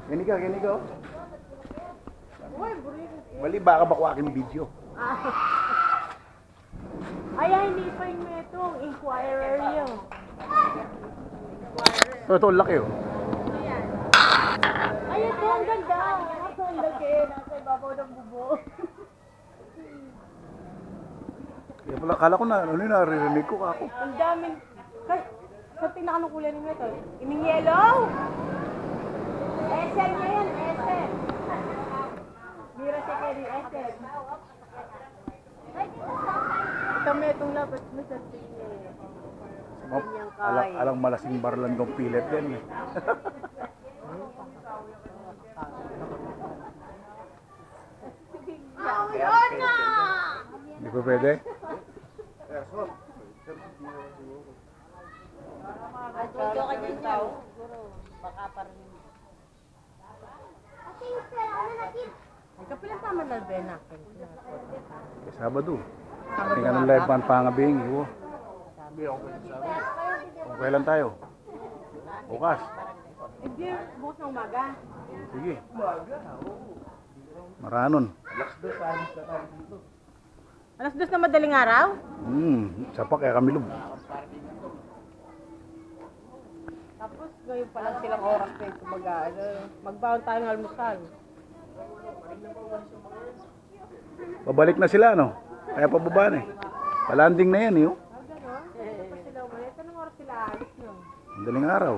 Gani ka. Bali, baka bakuha aking video. Ay, hindi pa yung metong inquirer yun. Ito, laki oh. Ay, ito, ang ganda. Ito, ang laki. Nasa ibabaw ng bubong. Kaya pala, akala ko na, ano yun, naririnig ko ako. Ang daming... Sa tinakanong kulay ng meto, ining yellow. SM na yan, SM. Mira siya kayo yung SM. Ito metong lapit mo sa tingin. Alang malasing barlandong pilit din eh. Hindi pa pwede? Ito ka dyan dyan. Baka pa rin. Ay, kapilang tama na ba natin? Sabado. Tingnan ng live pan pangabing. Kung kailan tayo? Bukas. Hindi, bukas ng umaga. Sige. Maranon. Alas 2 na madaling araw? Sapak kaya kami lub. Tapos ngayon pa lang silang oras na ito magbaon tayong almusal. Pabalik na sila, no? Kaya pababa na eh. Palanding na yan, eh. Oh. Gano'n? Sila umalit. Anong oras sila alis nyo? Madaling araw.